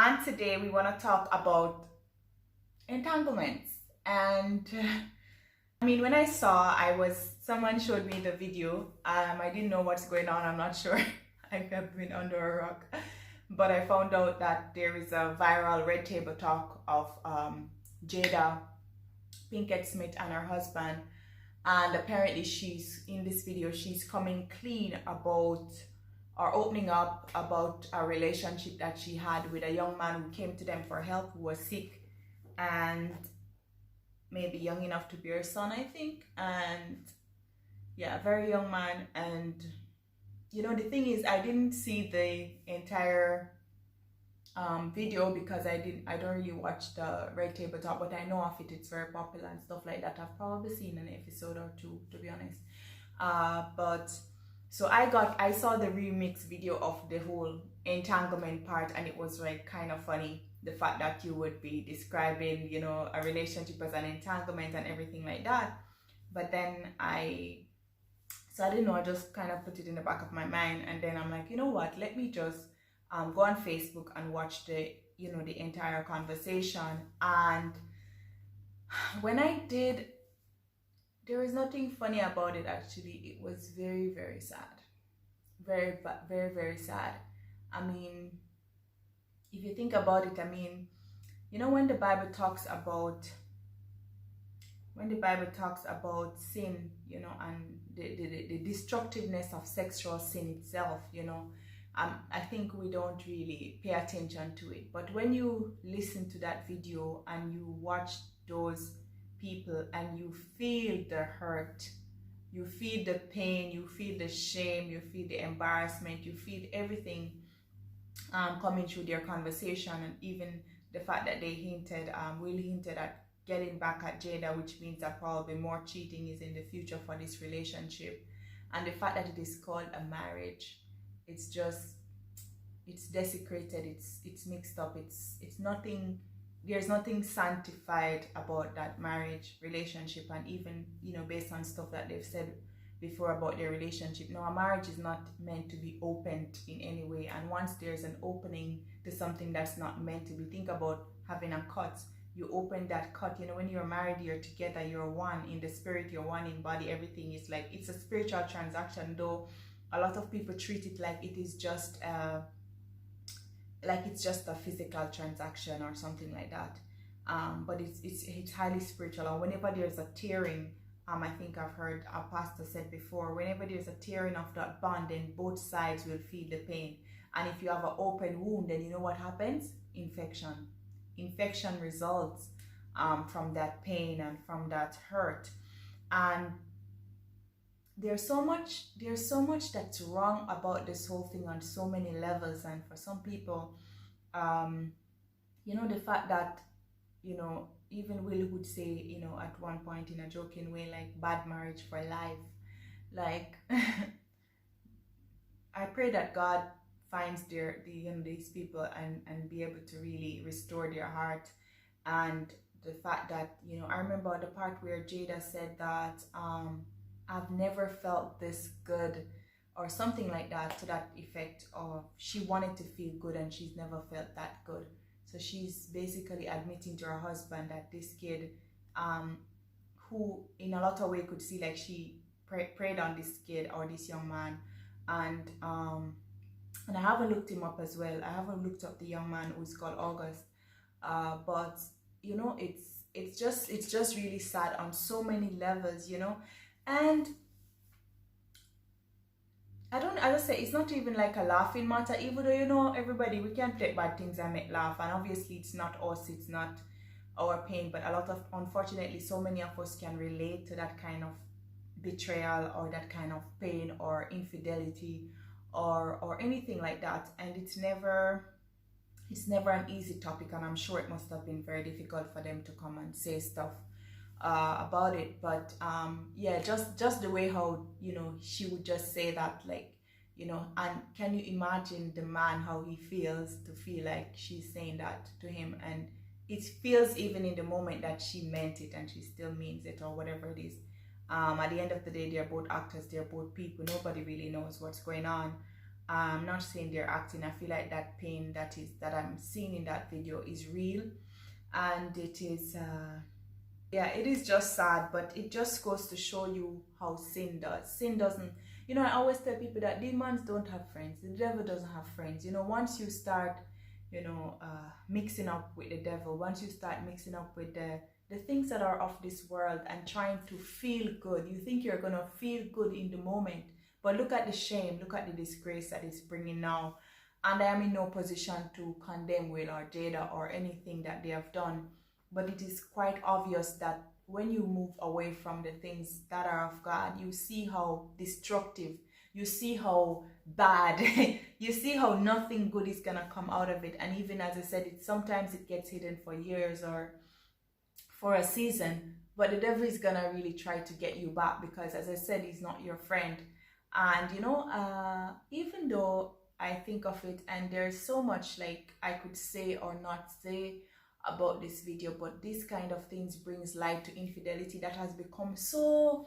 And today we want to talk about entanglements. And I mean, when I saw, someone showed me the video. I didn't know what's going on. I'm not sure. I have been under a rock. But I found out that there is a viral Red Table Talk of Jada Pinkett Smith and her husband. And apparently she's, in this video, she's coming clean about or opening up about a relationship that she had with a young man who came to them for help, who was sick and maybe young enough to be her son, I think. And yeah, very young man. And you know, the thing is, I didn't see the entire video because I don't really watch the Red Table Talk, but I know of it. It's very popular and stuff like that. I've probably seen an episode or two, to be honest. But so I saw the remix video of the whole entanglement part, and it was like kind of funny, the fact that you would be describing, you know, a relationship as an entanglement and everything like that. But then I didn't know, I just kind of put it in the back of my mind, and then I'm like, you know what, let me just go on Facebook and watch the entire conversation. And when I did, there was nothing funny about it. Actually, it was very, very sad, very, very, very sad. I mean, if you think about it, I mean, you know, when the Bible talks about sin, you know, and the destructiveness of sexual sin itself, you know, I think we don't really pay attention to it. But when you listen to that video and you watch those people and you feel the hurt, you feel the pain, you feel the shame, you feel the embarrassment, you feel everything coming through their conversation, and even the fact that they really hinted at getting back at Jada, which means that probably more cheating is in the future for this relationship, and the fact that it is called a marriage, it's desecrated, it's mixed up, it's nothing. There's nothing sanctified about that marriage relationship. And even, you know, based on stuff that they've said before about their relationship, no, a marriage is not meant to be opened in any way. And once there's an opening to something that's not meant to be, think about having a cut. You open that cut, you know, when you're married, you're together, you're one in the spirit, you're one in body, everything is like, it's a spiritual transaction, though a lot of people treat it like it is just it's just a physical transaction or something like that. But it's highly spiritual. And whenever there's a tearing, I think I've heard a pastor said before, whenever there's a tearing of that bond, then both sides will feel the pain. And if you have an open wound, then you know what happens? Infection results from that pain and from that hurt. And there's so much that's wrong about this whole thing on so many levels. And for some people, you know, the fact that, you know, even Will would say, you know, at one point in a joking way, like, bad marriage for life. Like, I pray that God finds these people and be able to really restore their heart. And the fact that, you know, I remember the part where Jada said that I've never felt this good, or something like that, to that effect, of she wanted to feel good and she's never felt that good. So she's basically admitting to her husband that this kid, who in a lot of ways could see like she preyed on this kid or this young man. And I haven't looked him up as well. I haven't looked up the young man who's called August. But you know, it's just really sad on so many levels, you know. And I just say, it's not even like a laughing matter, even though, you know, everybody, we can take bad things and make laugh, and obviously it's not us, it's not our pain, but a lot of, unfortunately, so many of us can relate to that kind of betrayal or that kind of pain or infidelity or anything like that. And it's never an easy topic, and I'm sure it must have been very difficult for them to come and say stuff about it. But yeah, just the way how, you know, she would just say that, like, you know. And can you imagine the man, how he feels to feel like she's saying that to him, and it feels, even in the moment, that she meant it and she still means it, or whatever it is. At the end of the day, they're both actors, they're both people, nobody really knows what's going on. I'm not saying they're acting. I feel like that pain that I'm seeing in that video is real, and it is yeah, it is just sad, but it just goes to show you how sin does. Sin doesn't, you know, I always tell people that demons don't have friends. The devil doesn't have friends. You know, once you start, you know, mixing up with the devil, once you start mixing up with the things that are of this world and trying to feel good, you think you're gonna feel good in the moment, but look at the shame, look at the disgrace that it's bringing now. And I am in no position to condemn Will or Jada or anything that they have done, but it is quite obvious that when you move away from the things that are of God, you see how destructive, you see how bad, you see how nothing good is gonna come out of it. And even as I said, sometimes it gets hidden for years or for a season, but the devil is gonna really try to get you back, because as I said, he's not your friend. And you know, even though I think of it, and there's so much like I could say or not say about this video, but this kind of things brings light to infidelity that has become so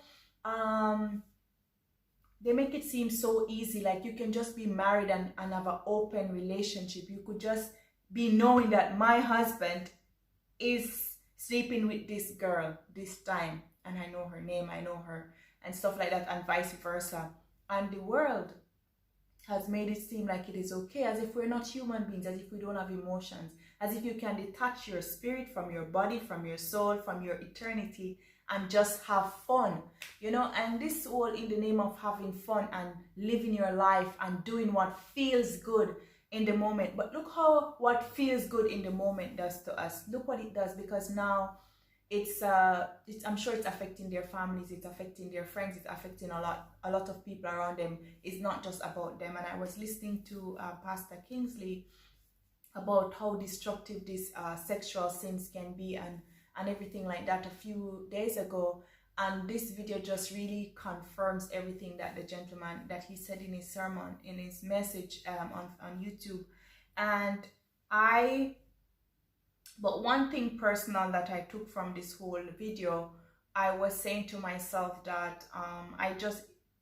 they make it seem so easy, like you can just be married and have an open relationship. You could just be knowing that my husband is sleeping with this girl this time, and I know her name, I know her, and stuff like that, and vice versa. And the world has made it seem like it is okay, as if we're not human beings, as if we don't have emotions, as if you can detach your spirit from your body, from your soul, from your eternity, and just have fun, you know. And this all in the name of having fun and living your life and doing what feels good in the moment. But look how what feels good in the moment does to us. Look what it does, because now it's I'm sure it's affecting their families, it's affecting their friends, it's affecting a lot of people around them. It's not just about them. And I was listening to Pastor Kingsley about how destructive these sexual sins can be and everything like that a few days ago. And this video just really confirms everything that the gentleman, that he said in his sermon, in his message on YouTube. And but one thing personal that I took from this whole video, I was saying to myself that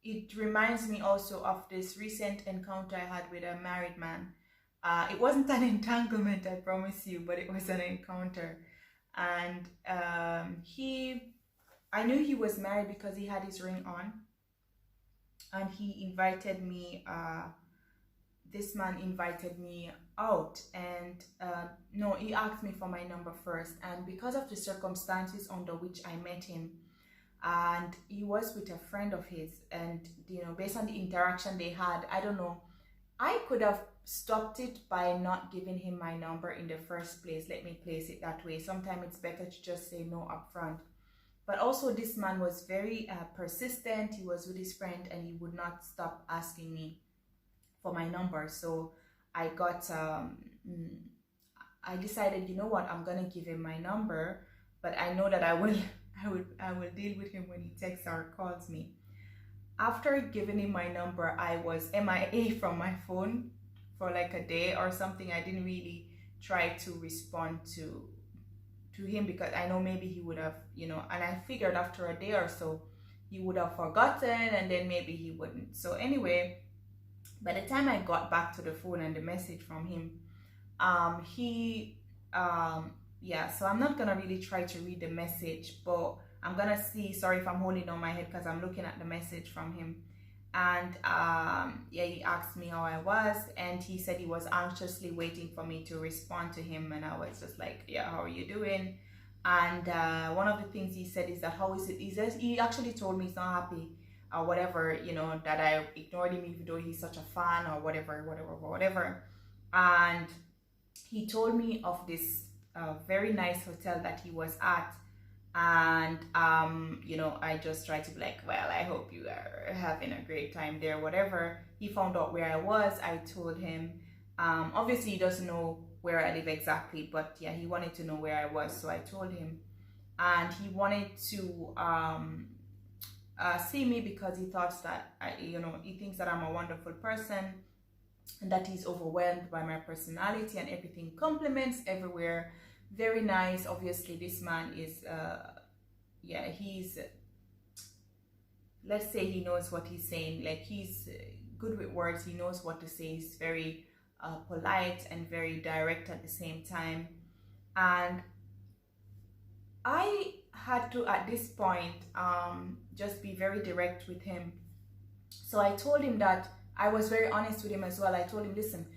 it reminds me also of this recent encounter I had with a married man. It wasn't an entanglement, I promise you, but it was an encounter. And I knew he was married because he had his ring on, and he invited me, this man invited me out, and no, he asked me for my number first. And because of the circumstances under which I met him, and he was with a friend of his, and you know, based on the interaction they had, I don't know, I could have stopped it by not giving him my number in the first place. Let me place it that way. Sometimes it's better to just say no up front. But also this man was very persistent. He was with his friend and he would not stop asking me for my number. So I got I decided, you know what, I'm gonna give him my number, but I know that I will deal with him when he texts or calls me. After giving him my number, I was MIA from my phone for like a day or something. I didn't really try to respond to him, because I know maybe he would have, you know, and I figured after a day or so he would have forgotten, and then maybe he wouldn't. So anyway, by the time I got back to the phone and the message from him, yeah, so I'm not gonna really try to read the message, but I'm gonna see, sorry if I'm holding on my head because I'm looking at the message from him. And yeah, he asked me how I was, and he said he was anxiously waiting for me to respond to him. And I was just like, yeah, how are you doing? And one of the things he said is that, how is it? He actually told me he's not happy or whatever, you know, that I ignored him even though he's such a fan or whatever. And he told me of this very nice hotel that he was at. And you know, I just tried to be like, well, I hope you are having a great time there, whatever. He found out where I was. I told him, obviously he doesn't know where I live exactly, but yeah, he wanted to know where I was, so I told him. And he wanted to see me because he thought that he thinks that I'm a wonderful person, and that he's overwhelmed by my personality and everything. Compliments everywhere, very nice. Obviously this man is yeah, he's, let's say he knows what he's saying, like he's good with words. He knows what to say. He's very polite and very direct at the same time. And I had to, at this point, just be very direct with him. So I told him that I was very honest with him as well. I told him, listen,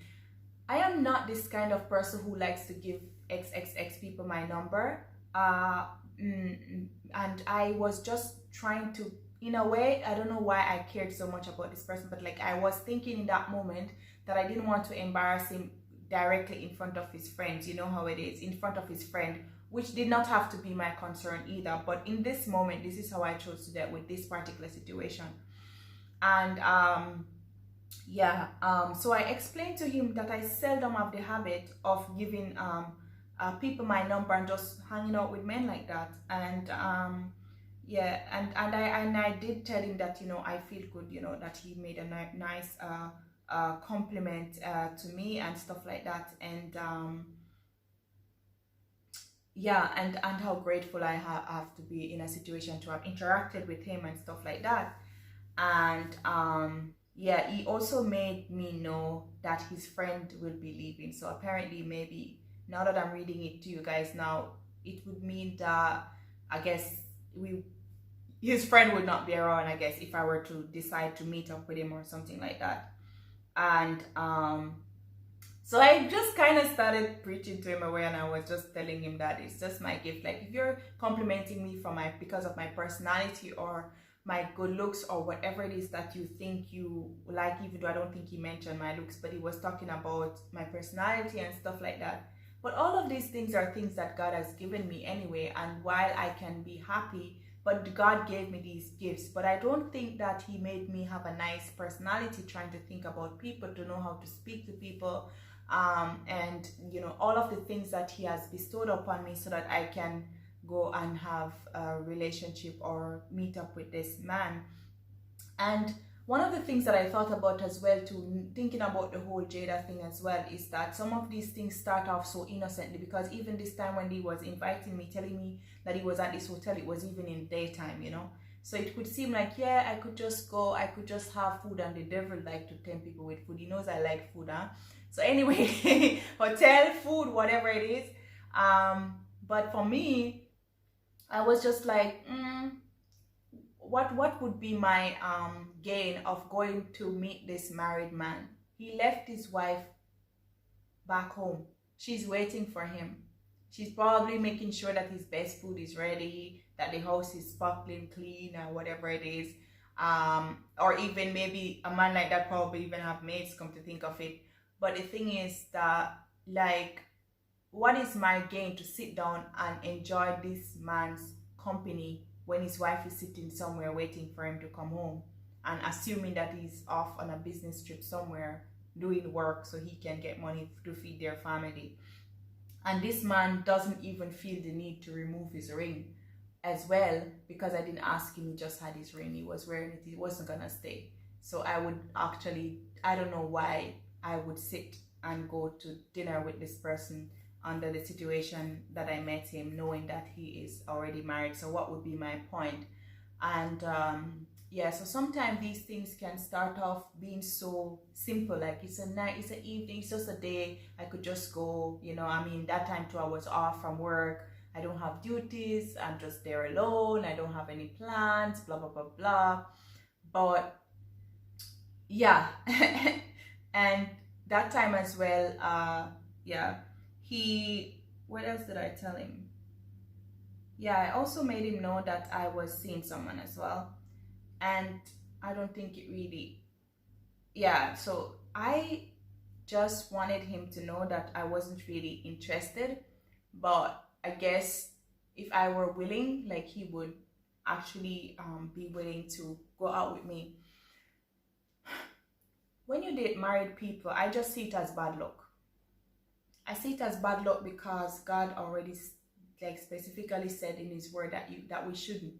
I am not this kind of person who likes to give XXX people my number. And I was just trying to, in a way, I don't know why I cared so much about this person, but like I was thinking in that moment that I didn't want to embarrass him directly in front of his friends. You know how it is, in front of his friend, which did not have to be my concern either. But in this moment, this is how I chose to deal with this particular situation. And so I explained to him that I seldom have the habit of giving people my number and just hanging out with men like that. And I did tell him that, you know, I feel good, you know, that he made a nice compliment to me and stuff like that. And and how grateful I have to be in a situation to have interacted with him and stuff like that. And he also made me know that his friend will be leaving. So apparently, maybe now that I'm reading it to you guys now, it would mean that I guess his friend would not be around, I guess, if I were to decide to meet up with him or something like that. And so I just kind of started preaching to him away, and I was just telling him that it's just my gift. Like, if you're complimenting me because of my personality or my good looks or whatever it is that you think you like, even though I don't think he mentioned my looks, but he was talking about my personality and stuff like that. But all of these things are things that God has given me anyway, and while I can be happy, but God gave me these gifts. But I don't think that he made me have a nice personality, trying to think about people, to know how to speak to people, and you know, all of the things that he has bestowed upon me so that I can go and have a relationship or meet up with this man. And one of the things that I thought about as well, too, thinking about the whole Jada thing as well, is that some of these things start off so innocently, because even this time when he was inviting me, telling me that he was at this hotel, it was even in daytime, you know. So it could seem like, yeah, I could just go, I could just have food, and the devil like to tempt people with food. He knows I like food, huh? So anyway, hotel, food, whatever it is. But for me, I was just like, what would be my gain of going to meet this married man? He left his wife back home. She's waiting for him. She's probably making sure that his best food is ready, that the house is sparkling clean, or whatever it is. Or even maybe a man like that probably even have maids, come to think of it. But the thing is that, like, what is my gain to sit down and enjoy this man's company when his wife is sitting somewhere waiting for him to come home, and assuming that he's off on a business trip somewhere doing work so he can get money to feed their family? And this man doesn't even feel the need to remove his ring as well, because I didn't ask him. He just had his ring, he was wearing it, he wasn't gonna stay. So I would actually, I don't know why I would sit and go to dinner with this person under the situation that I met him, knowing that he is already married. So what would be my point? And so sometimes these things can start off being so simple, like it's a night, it's an evening, it's just a day, I could just go, you know. I mean, that time too, I was off from work, I don't have duties, I'm just there alone, I don't have any plans, blah blah blah blah. But yeah, and that time as well, what else did I tell him? Yeah, I also made him know that I was seeing someone as well. And I don't think it really, so I just wanted him to know that I wasn't really interested. But I guess if I were willing, like, he would actually be willing to go out with me. When you date married people, I just see it as bad luck. I see it as bad luck because God already, like, specifically said in his word that we shouldn't,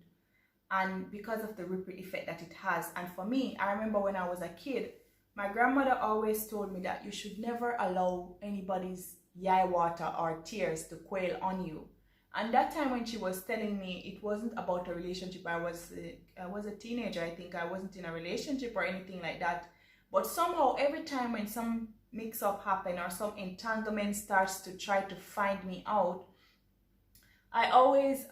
and because of the ripple effect that it has. And for me, I remember when I was a kid, my grandmother always told me that you should never allow anybody's yai water or tears to quail on you. And that time when she was telling me, it wasn't about a relationship. I was a teenager, I think. I wasn't in a relationship or anything like that. But somehow every time when some mix up happen or some entanglement starts to try to find me out, I always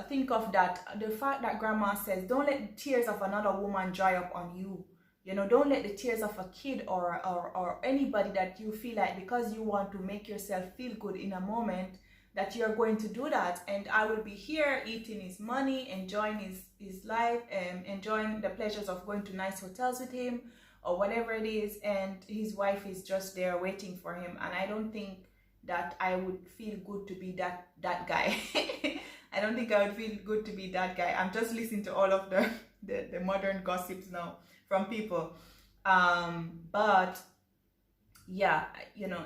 think of the fact that grandma says, don't let the tears of another woman dry up on you. You know, don't let the tears of a kid or anybody that you feel like because you want to make yourself feel good in a moment that you're going to do that. And I will be here eating his money, enjoying his life, and enjoying the pleasures of going to nice hotels with him or whatever it is. And his wife is just there waiting for him. And I don't think that I would feel good to be that guy. I don't think I would feel good to be that guy. I'm just listening to all of the modern gossips now from people. But yeah, you know,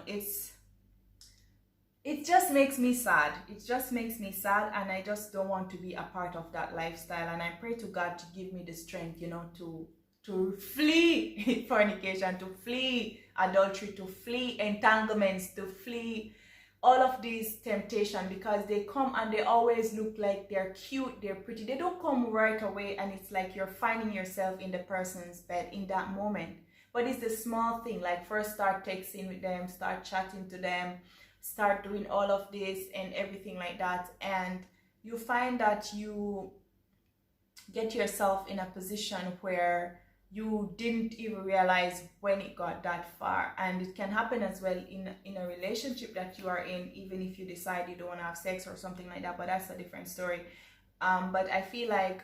it just makes me sad. It just makes me sad, and I just don't want to be a part of that lifestyle. And I pray to God to give me the strength, you know, to flee fornication, to flee adultery, to flee entanglements, to flee all of these temptation, because they come and they always look like they're cute, they're pretty. They don't come right away and it's like you're finding yourself in the person's bed in that moment. But it's the small thing, like first start texting with them, start chatting to them, start doing all of this and everything like that, and you find that you get yourself in a position where you didn't even realize when it got that far. And it can happen as well in a relationship that you are in, even if you decide you don't want to have sex or something like that, but that's a different story. But I feel like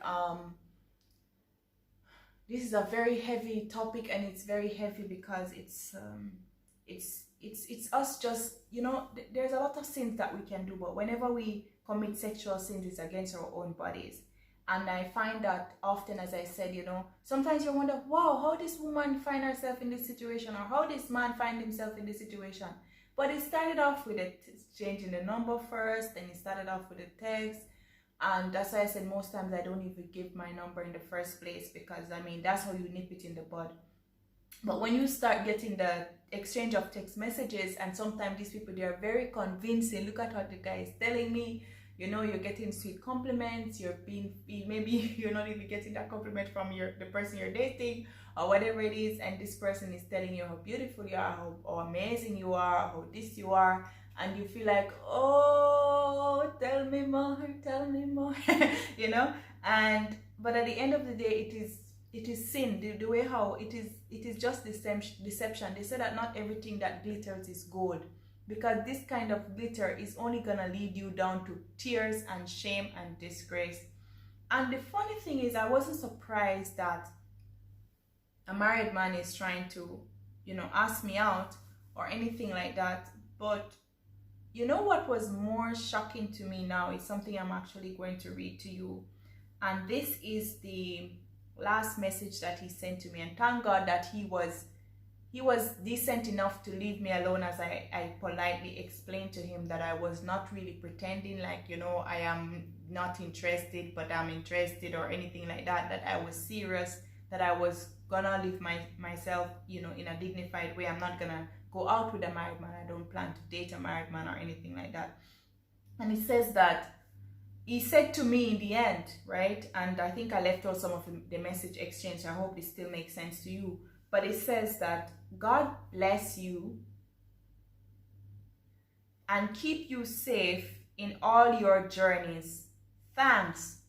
this is a very heavy topic, and it's very heavy because it's us just, you know, there's a lot of sins that we can do, but whenever we commit sexual sins, it's against our own bodies. And I find that often, as I said, you know, sometimes you wonder, wow, how this woman find herself in this situation, or how this man find himself in this situation. But it started off with it changing the number first, then it started off with a text. And that's why I said most times I don't even give my number in the first place, because I mean, that's how you nip it in the bud. But when you start getting the exchange of text messages, and sometimes these people, they are very convincing. Look at what the guy is telling me. You know, you're getting sweet compliments, you're being, maybe you're not even getting that compliment from the person you're dating or whatever it is, and this person is telling you how beautiful you are, how amazing you are, how this you are, and you feel like, oh, tell me more, you know. And but at the end of the day, it is sin. The way how it is just deception. They say that not everything that glitters is gold, because this kind of glitter is only gonna lead you down to tears and shame and disgrace. And the funny thing is, I wasn't surprised that a married man is trying to, you know, ask me out or anything like that. But you know what was more shocking to me now is something I'm actually going to read to you. And this is the last message that he sent to me. And thank God that he was decent enough to leave me alone, as I politely explained to him that I was not really pretending like, you know, I am not interested but I'm interested or anything like that, that I was serious, that I was gonna live myself, you know, in a dignified way. I'm not gonna go out with a married man. I don't plan to date a married man or anything like that. And he says that he said to me in the end, right, and I think I left out some of the message exchange. I hope this still makes sense to you. But it says that God bless you and keep you safe in all your journeys. Thanks,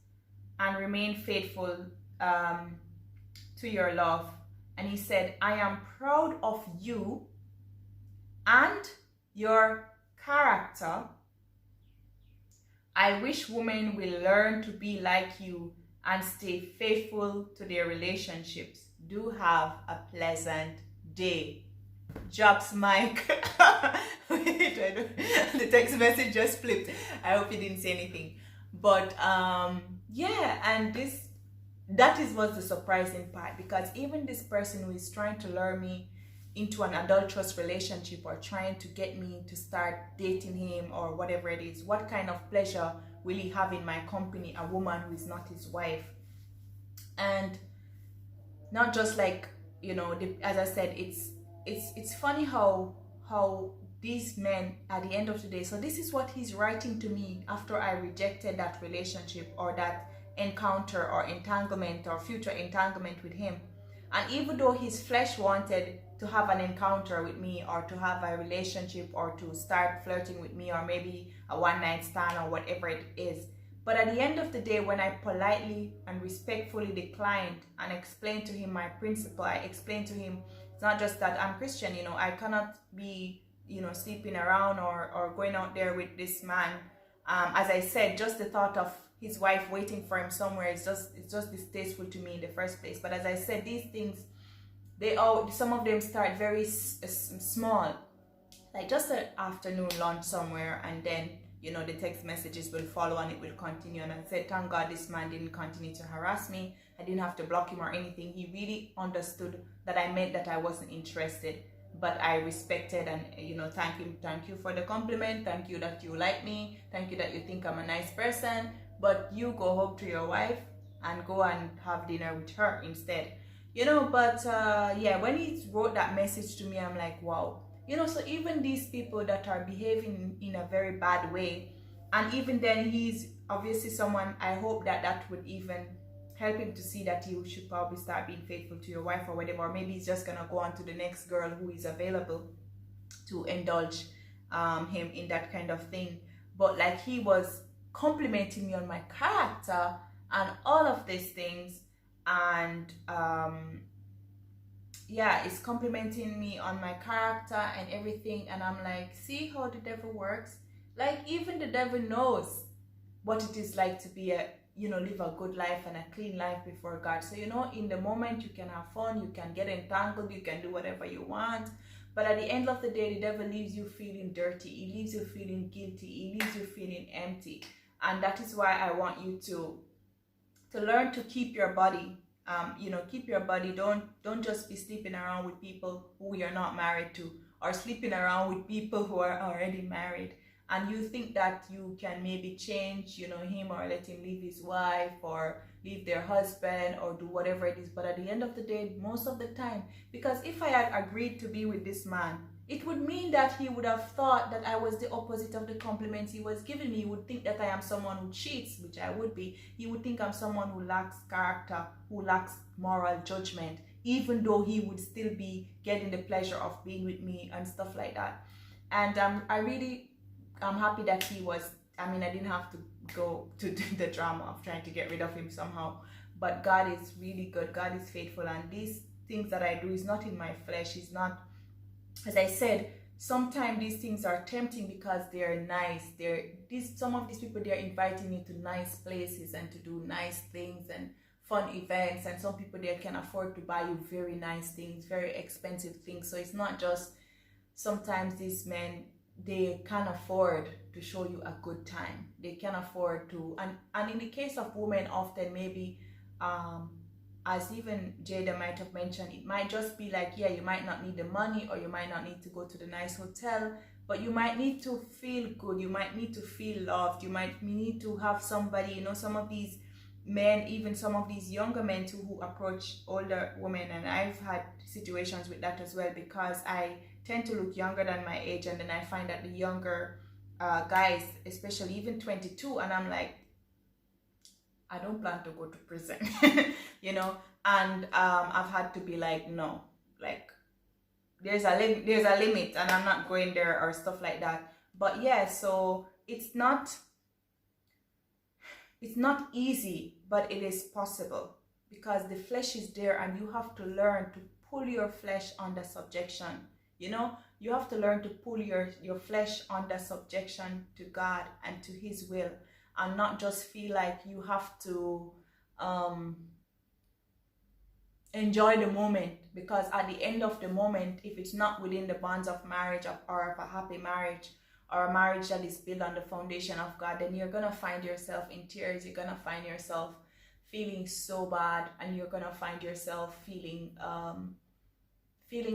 and remain faithful to your love. And he said, I am proud of you and your character. I wish women will learn to be like you and stay faithful to their relationships. Do have a pleasant day. Drops mic. Wait, the text message just flipped. I hope you didn't say anything. But yeah, and that was the surprising part, because even this person who is trying to lure me into an adulterous relationship or trying to get me to start dating him or whatever it is, what kind of pleasure will he have in my company, a woman who is not his wife? And not just like, you know, as I said, it's funny how these men at the end of the day, so this is what he's writing to me after I rejected that relationship or that encounter or entanglement or future entanglement with him. And even though his flesh wanted to have an encounter with me, or to have a relationship, or to start flirting with me, or maybe a one night stand, or whatever it is, but at the end of the day, when I politely and respectfully declined and explained to him my principle, I explained to him it's not just that I'm Christian, I cannot be, sleeping around, or going out there with this man. As I said, just the thought of his wife waiting for him somewhere is just distasteful to me in the first place. But as I said, these things, some of them start very small, like just an afternoon lunch somewhere, and then the text messages will follow and it will continue. And I said, thank God this man didn't continue to harass me. I didn't have to block him or anything. He really understood that I meant that I wasn't interested, but I respected, and thank you for the compliment, thank you that you like me, thank you that you think I'm a nice person, but you go home to your wife and go and have dinner with her instead. But yeah, when he wrote that message to me, I'm like, wow. So even these people that are behaving in a very bad way, and even then he's obviously someone, I hope that would even help him to see that you should probably start being faithful to your wife or whatever, or maybe he's just gonna go on to the next girl who is available to indulge him in that kind of thing. But like, he was complimenting me on my character and all of these things, and yeah, it's complimenting me on my character and everything, and I'm like, see how the devil works? Like, even the devil knows what it is like to be live a good life and a clean life before God. So in the moment you can have fun, you can get entangled, you can do whatever you want, but at the end of the day, the devil leaves you feeling dirty, he leaves you feeling guilty, he leaves you feeling empty. And that is why I want you to learn to keep your body. Keep your body. Don't just be sleeping around with people who you're not married to, or sleeping around with people who are already married, and you think that you can maybe change him, or let him leave his wife, or leave their husband, or do whatever it is. But at the end of the day, most of the time, because if I had agreed to be with this man, it would mean that he would have thought that I was the opposite of the compliments he was giving me. He would think that I am someone who cheats, which I would be. He would think I'm someone who lacks character, who lacks moral judgment, even though he would still be getting the pleasure of being with me and stuff like that. And I'm happy that he was, I didn't have to go to the drama of trying to get rid of him somehow. But God is really good. God is faithful. And these things that I do is not in my flesh. It's not, as I said, sometimes these things are tempting because they're nice. Some of these people, they're inviting you to nice places and to do nice things and fun events. And some people, they can afford to buy you very nice things, very expensive things. So it's not just, sometimes these men, they can afford to show you a good time. They can afford to, and in the case of women, often maybe as even Jada might have mentioned, it might just be like, yeah, you might not need the money, or you might not need to go to the nice hotel, but you might need to feel good, you might need to feel loved, you might need to have somebody. Some of these men, even some of these younger men too, who approach older women, and I've had situations with that as well, because I tend to look younger than my age, and then I find that the younger guys, especially even 22, and I'm like, I don't plan to go to prison, and I've had to be like, no, like, there's a limit, and I'm not going there, or stuff like that. But yeah, so it's not easy, but it is possible, because the flesh is there, and you have to learn to pull your flesh under subjection. You have to learn to pull your flesh under subjection to God and to his will, and not just feel like you have to enjoy the moment, because at the end of the moment, if it's not within the bonds of marriage, or of a happy marriage, or a marriage that is built on the foundation of God, then you're gonna find yourself in tears. You're gonna find yourself feeling so bad, and you're gonna find yourself feeling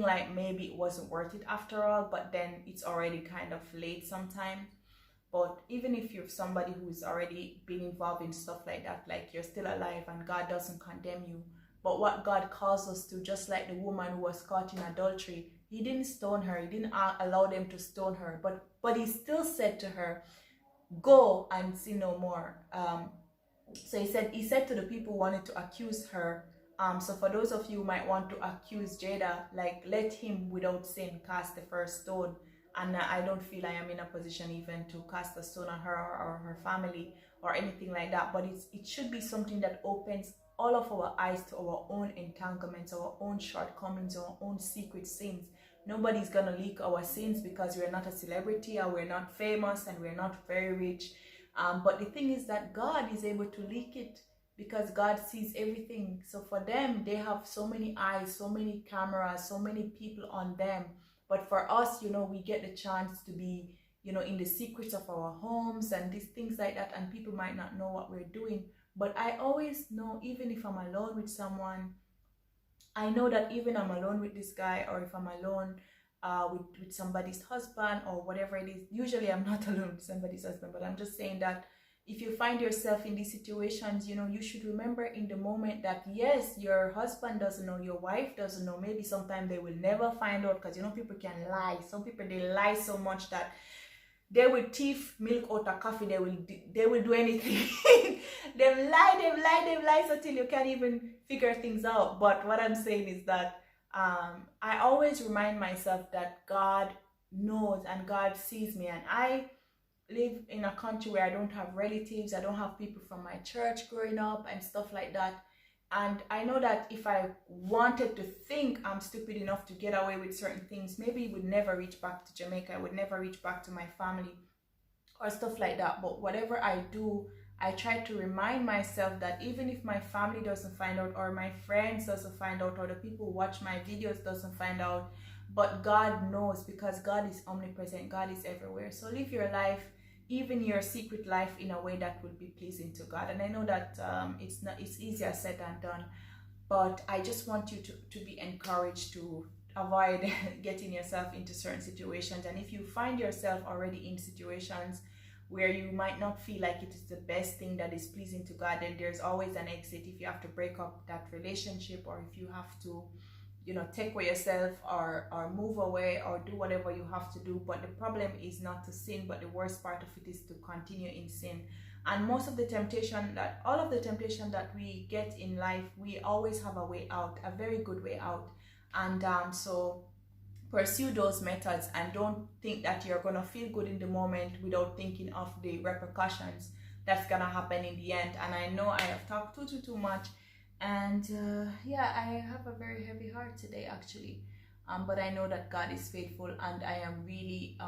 like maybe it wasn't worth it after all. But then it's already kind of late sometimes. But even if you're somebody who's already been involved in stuff like that, like, you're still alive, and God doesn't condemn you. But what God calls us to, just like the woman who was caught in adultery, he didn't stone her, he didn't allow them to stone her, but he still said to her, go and sin no more. So he said to the people who wanted to accuse her So for those of you who might want to accuse Jada, like, let him without sin cast the first stone. And I don't feel I am in a position even to cast a stone on her or her family or anything like that. But it should be something that opens all of our eyes to our own entanglements, our own shortcomings, our own secret sins. Nobody's gonna leak our sins because we're not a celebrity or we're not famous and we're not very rich. But the thing is that God is able to leak it because God sees everything. So for them, they have so many eyes, so many cameras, so many people on them. But for us, you know, we get the chance to be, you know, in the secrets of our homes and these things like that, and people might not know what we're doing. But I always know, even if I'm alone with someone, I know that even I'm alone with this guy, or if I'm alone with somebody's husband or whatever it is. Usually I'm not alone with somebody's husband, but I'm just saying that if you find yourself in these situations, you know, you should remember in the moment that yes, your husband doesn't know, your wife doesn't know, maybe sometime they will never find out, because you know, people can lie. Some people, they lie so much that they will thief milk out of coffee. They will do anything. They lie until you can't even figure things out. But what I'm saying is that I always remind myself that God knows and God sees me, and I live in a country where I don't have relatives, I don't have people from my church growing up and stuff like that. And I know that if I wanted to think I'm stupid enough to get away with certain things, maybe it would never reach back to Jamaica, I would never reach back to my family or stuff like that. But whatever I do, I try to remind myself that even if my family doesn't find out, or my friends doesn't find out, or the people who watch my videos doesn't find out, but God knows, because God is omnipresent, God is everywhere. So live your life, even your secret life, in a way that will be pleasing to God. And I know that it's easier said than done, but I just want you to be encouraged to avoid getting yourself into certain situations. And if you find yourself already in situations where you might not feel like it is the best thing that is pleasing to God, then there's always an exit. If you have to break up that relationship, or if you have to, you know, take away yourself, or move away, or do whatever you have to do. But the problem is not to sin, but the worst part of it is to continue in sin. And most of the temptation, that all of the temptation that we get in life, we always have a way out, a very good way out. And so pursue those methods, and don't think that you're going to feel good in the moment without thinking of the repercussions that's going to happen in the end. And I know I have talked too much, and yeah, I have a very heavy heart today actually, but I know that God is faithful, and I am really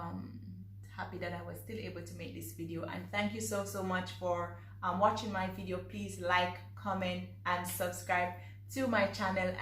happy that I was still able to make this video. And thank you so much for watching my video. Please like, comment and subscribe to my channel.